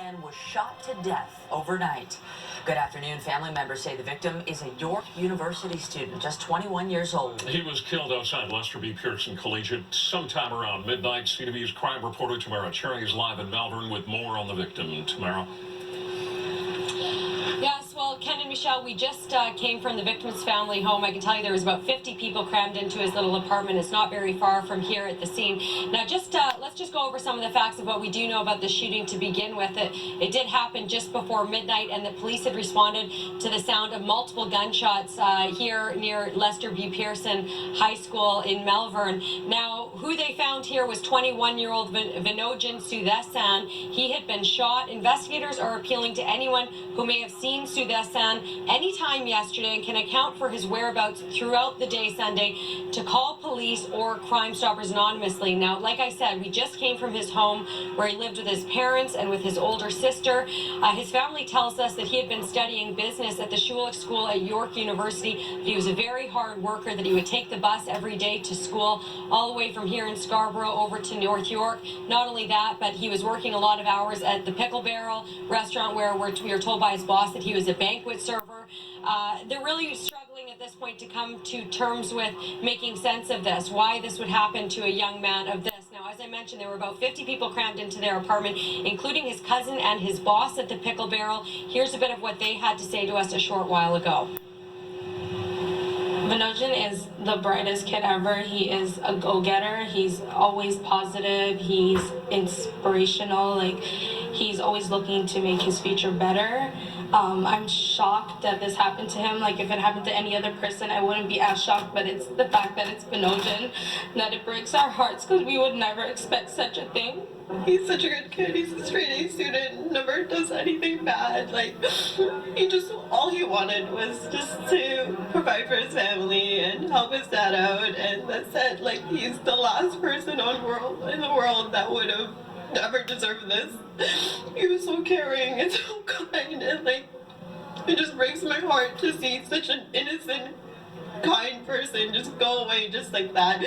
man was shot to death overnight. Good afternoon. Family members say the victim is a York University student, just 21 years old. He was killed outside Lester B. Pearson Collegiate sometime around midnight. CTV's crime reporter Tamara Cherry is live in Malvern with more on the victim. Tamara. Yes, well, Ken and Michelle, we just came from the victim's family home. I can tell you there was about 50 people crammed into his little apartment. It's not very far from here at the scene. Now, let's just go over some of the facts of what we do know about the shooting to begin with. It did happen just before midnight, and the police had responded to the sound of multiple gunshots here near Lester B. Pearson High School in Malvern. Now, who they found here was 21-year-old Vinojan Sudesan. He had been shot. Investigators are appealing to anyone who may have seen Sudesan anytime yesterday and can account for his whereabouts throughout the day Sunday to call police or Crime Stoppers anonymously. Now, like I said, we just came from his home where he lived with his parents and with his older sister. His family tells us that he had been studying business at the Schulich School at York University. He was a very hard worker, that he would take the bus every day to school, all the way from here in Scarborough over to North York. Not only that, but he was working a lot of hours at the Pickle Barrel restaurant, where we were told by his boss that he was a banquet server. They're really struggling at this point to come to terms with making sense of this, why this would happen to a young man of this. Now, as I mentioned, there were about 50 people crammed into their apartment, including his cousin and his boss at the Pickle Barrel. Here's a bit of what they had to say to us a short while ago. Vinojan is the brightest kid ever. He is a go-getter. He's always positive. He's inspirational. He's always looking to make his future better. I'm shocked that this happened to him. If it happened to any other person, I wouldn't be as shocked, but it's the fact that it's Vinojan that it breaks our hearts, because we would never expect such a thing. He's such a good kid. He's a straight A student, never does anything bad. All he wanted was just to provide for his family and help his dad out, and that's it. He's the last person in the world that would have never deserved this. He was so caring and so kind, and it just breaks my heart to see such an innocent, kind person just go away just like that.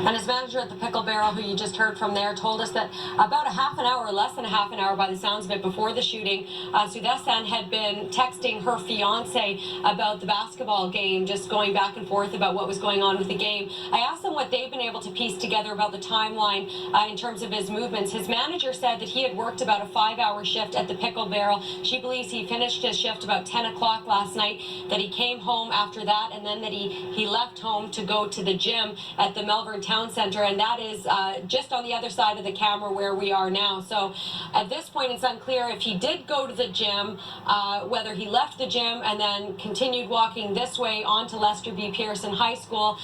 And his manager at the Pickle Barrel, who you just heard from there, told us that about a half an hour, or less than a half an hour by the sounds of it, before the shooting, Sudesan had been texting her fiance about the basketball game, just going back and forth about what was going on with the game. I asked them what they've been able to piece together about the timeline in terms of his movements. His manager said that he had worked about a 5-hour shift at the Pickle Barrel. She believes he finished his shift about 10 o'clock last night, that he came home after that, and then that he left home to go to the gym at the Malvern Town Center, and that is just on the other side of the camera where we are now. So at this point, it's unclear if he did go to the gym, whether he left the gym and then continued walking this way onto Lester B. Pearson High School,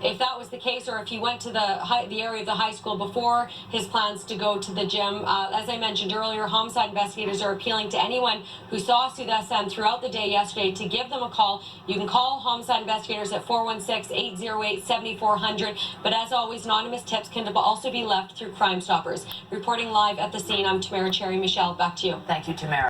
if that was the case, or if he went to the area of the high school before his plans to go to the gym. As I mentioned earlier, homicide investigators are appealing to anyone who saw Sudesan throughout the day yesterday to give them a call. You can call homicide investigators at 416-808-7400, but as always, anonymous tips can also be left through Crime Stoppers. Reporting live at the scene, I'm Tamara Cherry. Michelle, back to you. Thank you, Tamara.